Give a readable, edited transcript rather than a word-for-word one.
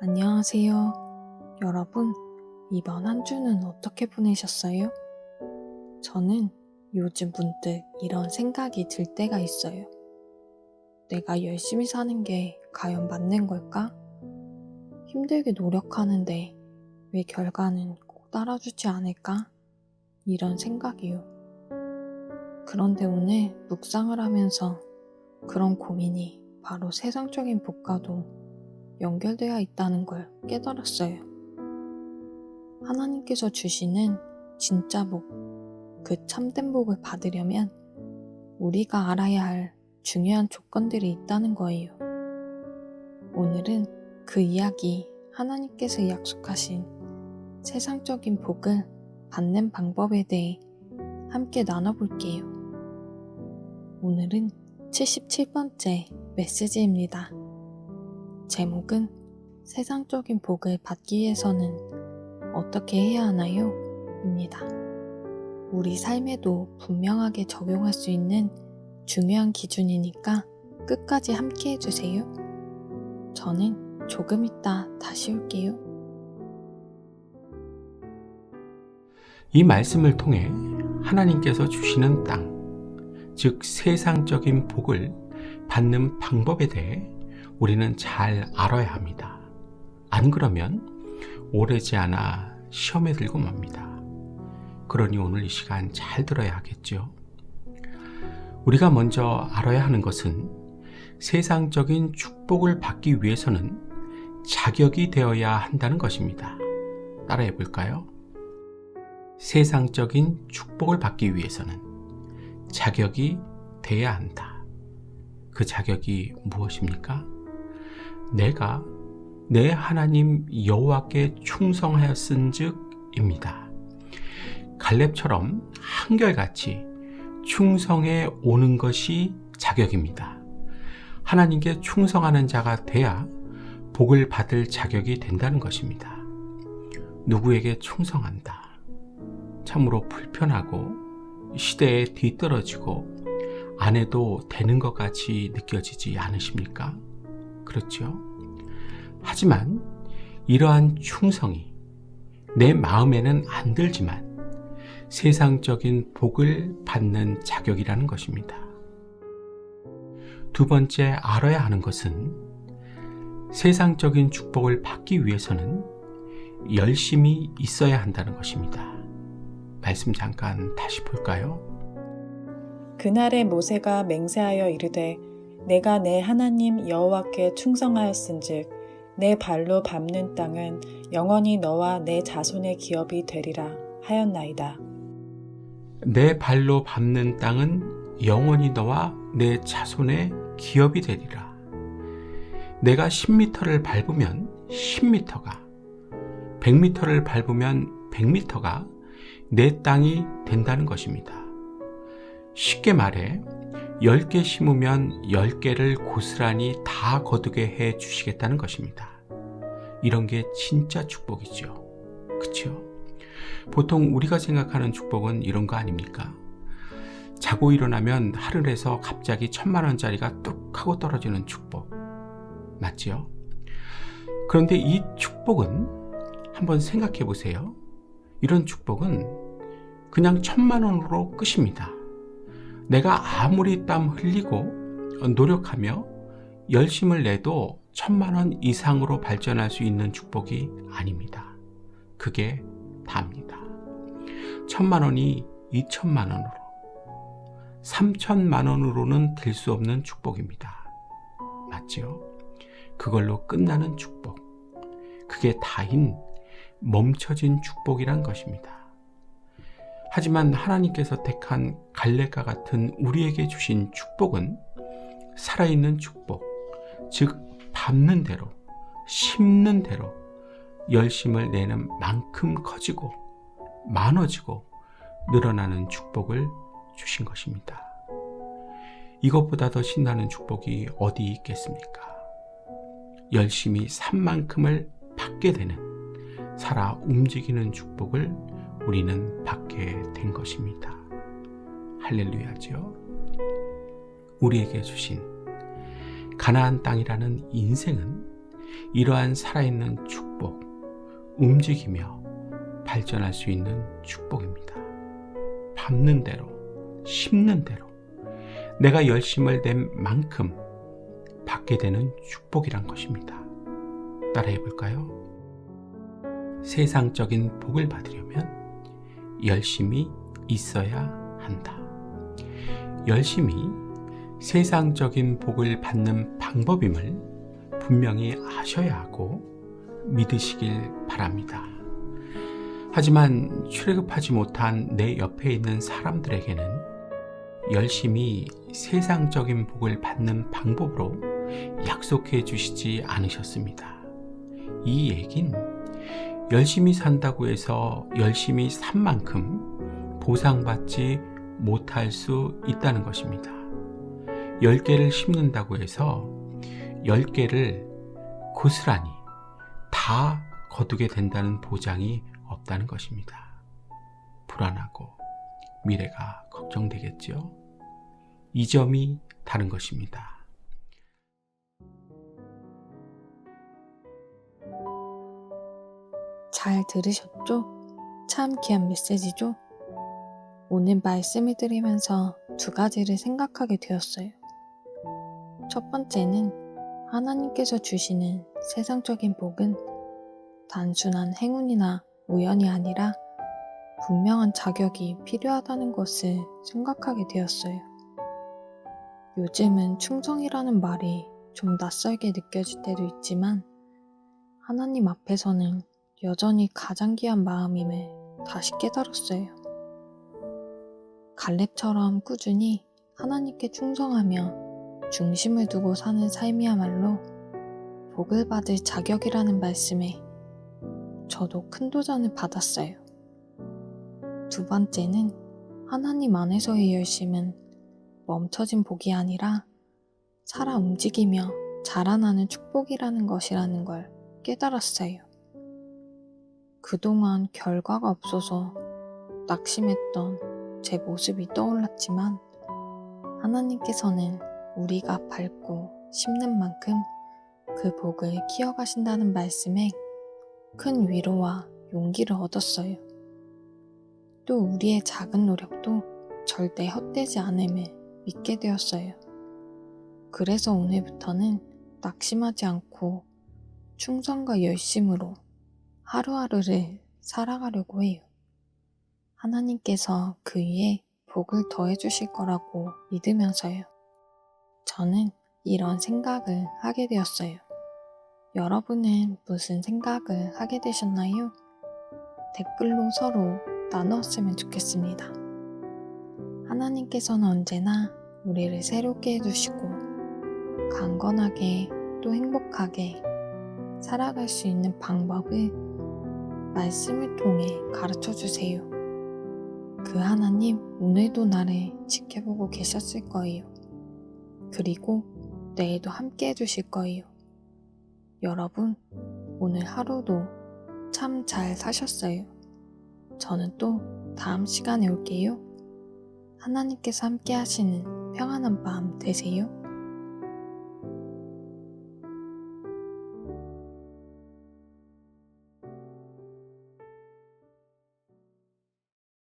안녕하세요. 여러분, 이번 한 주는 어떻게 보내셨어요? 저는 요즘 문득 이런 생각이 들 때가 있어요. 내가 열심히 사는 게 과연 맞는 걸까? 힘들게 노력하는데 왜 결과는 꼭 따라주지 않을까? 이런 생각이요. 그런데 오늘 묵상을 하면서 그런 고민이 바로 세상적인 복과도 연결되어 있다는 걸 깨달았어요. 하나님께서 주시는 진짜 복, 그 참된 복을 받으려면 우리가 알아야 할 중요한 조건들이 있다는 거예요. 오늘은 그 이야기, 하나님께서 약속하신 세상적인 복을 받는 방법에 대해 함께 나눠볼게요. 오늘은 77번째 메시지입니다. 제목은 세상적인 복을 받기 위해서는 어떻게 해야 하나요? 입니다. 우리 삶에도 분명하게 적용할 수 있는 중요한 기준이니까 끝까지 함께 해주세요. 저는 조금 이따 다시 올게요. 이 말씀을 통해 하나님께서 주시는 땅, 즉 세상적인 복을 받는 방법에 대해 우리는 잘 알아야 합니다. 안 그러면 오래지 않아 시험에 들고 맙니다. 그러니 오늘 이 시간 잘 들어야 하겠죠. 우리가 먼저 알아야 하는 것은 세상적인 축복을 받기 위해서는 자격이 되어야 한다는 것입니다. 따라해 볼까요? 세상적인 축복을 받기 위해서는 자격이 돼야 한다. 그 자격이 무엇입니까? 내가 내 하나님 여호와께 충성하였은즉입니다. 갈렙처럼 한결같이 충성해 오는 것이 자격입니다. 하나님께 충성하는 자가 돼야 복을 받을 자격이 된다는 것입니다. 누구에게 충성한다. 참으로 불편하고 시대에 뒤떨어지고 안 해도 되는 것 같이 느껴지지 않으십니까? 그렇죠? 하지만 이러한 충성이 내 마음에는 안 들지만 세상적인 복을 받는 자격이라는 것입니다. 두 번째 알아야 하는 것은 세상적인 축복을 받기 위해서는 열심이 있어야 한다는 것입니다. 말씀 잠깐 다시 볼까요? 그날에 모세가 맹세하여 이르되 내가 내 하나님 여호와께 충성하였은즉 내 발로 밟는 땅은 영원히 너와 내 자손의 기업이 되리라 하였나이다. 내 발로 밟는 땅은 영원히 너와 내 자손의 기업이 되리라. 내가 10m를 밟으면 10m가, 100m를 밟으면 100m가 내 땅이 된다는 것입니다. 쉽게 말해 10개 심으면 10개를 고스란히 다 거두게 해 주시겠다는 것입니다. 이런 게 진짜 축복이죠. 그렇죠? 보통 우리가 생각하는 축복은 이런 거 아닙니까? 자고 일어나면 하늘에서 갑자기 1000만 원짜리가 뚝 하고 떨어지는 축복. 맞죠? 그런데 이 축복은 한번 생각해 보세요. 이런 축복은 그냥 1000만 원으로 끝입니다. 내가 아무리 땀 흘리고 노력하며 열심을 내도 1000만 원 이상으로 발전할 수 있는 축복이 아닙니다. 그게 다입니다. 1000만 원이 2000만 원으로, 3000만 원으로는 될 수 없는 축복입니다. 맞죠? 그걸로 끝나는 축복. 그게 다인 멈춰진 축복이란 것입니다. 하지만 하나님께서 택한 갈렙과 같은 우리에게 주신 축복은 살아있는 축복, 즉 밟는 대로, 심는 대로 열심을 내는 만큼 커지고 많아지고 늘어나는 축복을 주신 것입니다. 이것보다 더 신나는 축복이 어디 있겠습니까? 열심히 산 만큼을 받게 되는, 살아 움직이는 축복을 우리는 받게 된 것입니다. 할렐루야죠. 우리에게 주신 가나안 땅이라는 인생은 이러한 살아있는 축복, 움직이며 발전할 수 있는 축복입니다. 밟는 대로, 심는 대로 내가 열심을 낸 만큼 받게 되는 축복이란 것입니다. 따라해 볼까요? 세상적인 복을 받으려면 열심히 있어야 한다. 열심히 세상적인 복을 받는 방법임을 분명히 아셔야 하고 믿으시길 바랍니다. 하지만 출애굽하지 못한 내 옆에 있는 사람들에게는 열심히 세상적인 복을 받는 방법으로 약속해 주시지 않으셨습니다. 이 얘긴 열심히 산다고 해서 열심히 산 만큼 보상받지 못할 수 있다는 것입니다. 10개를 심는다고 해서 10개를 고스란히 다 거두게 된다는 보장이 없다는 것입니다. 불안하고 미래가 걱정되겠죠. 이 점이 다른 것입니다. 잘 들으셨죠? 참 귀한 메시지죠? 오늘 말씀을 들으면서 두 가지를 생각하게 되었어요. 첫 번째는 하나님께서 주시는 세상적인 복은 단순한 행운이나 우연이 아니라 분명한 자격이 필요하다는 것을 생각하게 되었어요. 요즘은 충성이라는 말이 좀 낯설게 느껴질 때도 있지만 하나님 앞에서는 여전히 가장 귀한 마음임을 다시 깨달았어요. 갈렙처럼 꾸준히 하나님께 충성하며 중심을 두고 사는 삶이야말로 복을 받을 자격이라는 말씀에 저도 큰 도전을 받았어요. 두 번째는 하나님 안에서의 열심은 멈춰진 복이 아니라 살아 움직이며 자라나는 축복이라는 것이라는 걸 깨달았어요. 그동안 결과가 없어서 낙심했던 제 모습이 떠올랐지만 하나님께서는 우리가 밟고 심는 만큼 그 복을 키워가신다는 말씀에 큰 위로와 용기를 얻었어요. 또 우리의 작은 노력도 절대 헛되지 않음을 믿게 되었어요. 그래서 오늘부터는 낙심하지 않고 충성과 열심으로 하루하루를 살아가려고 해요. 하나님께서 그 위에 복을 더해 주실 거라고 믿으면서요. 저는 이런 생각을 하게 되었어요. 여러분은 무슨 생각을 하게 되셨나요? 댓글로 서로 나누었으면 좋겠습니다. 하나님께서는 언제나 우리를 새롭게 해주시고 강건하게 또 행복하게 살아갈 수 있는 방법을 말씀을 통해 가르쳐 주세요. 그 하나님 오늘도 나를 지켜보고 계셨을 거예요. 그리고 내일도 함께 해주실 거예요. 여러분, 오늘 하루도 참 잘 사셨어요. 저는 또 다음 시간에 올게요. 하나님께서 함께 하시는 평안한 밤 되세요.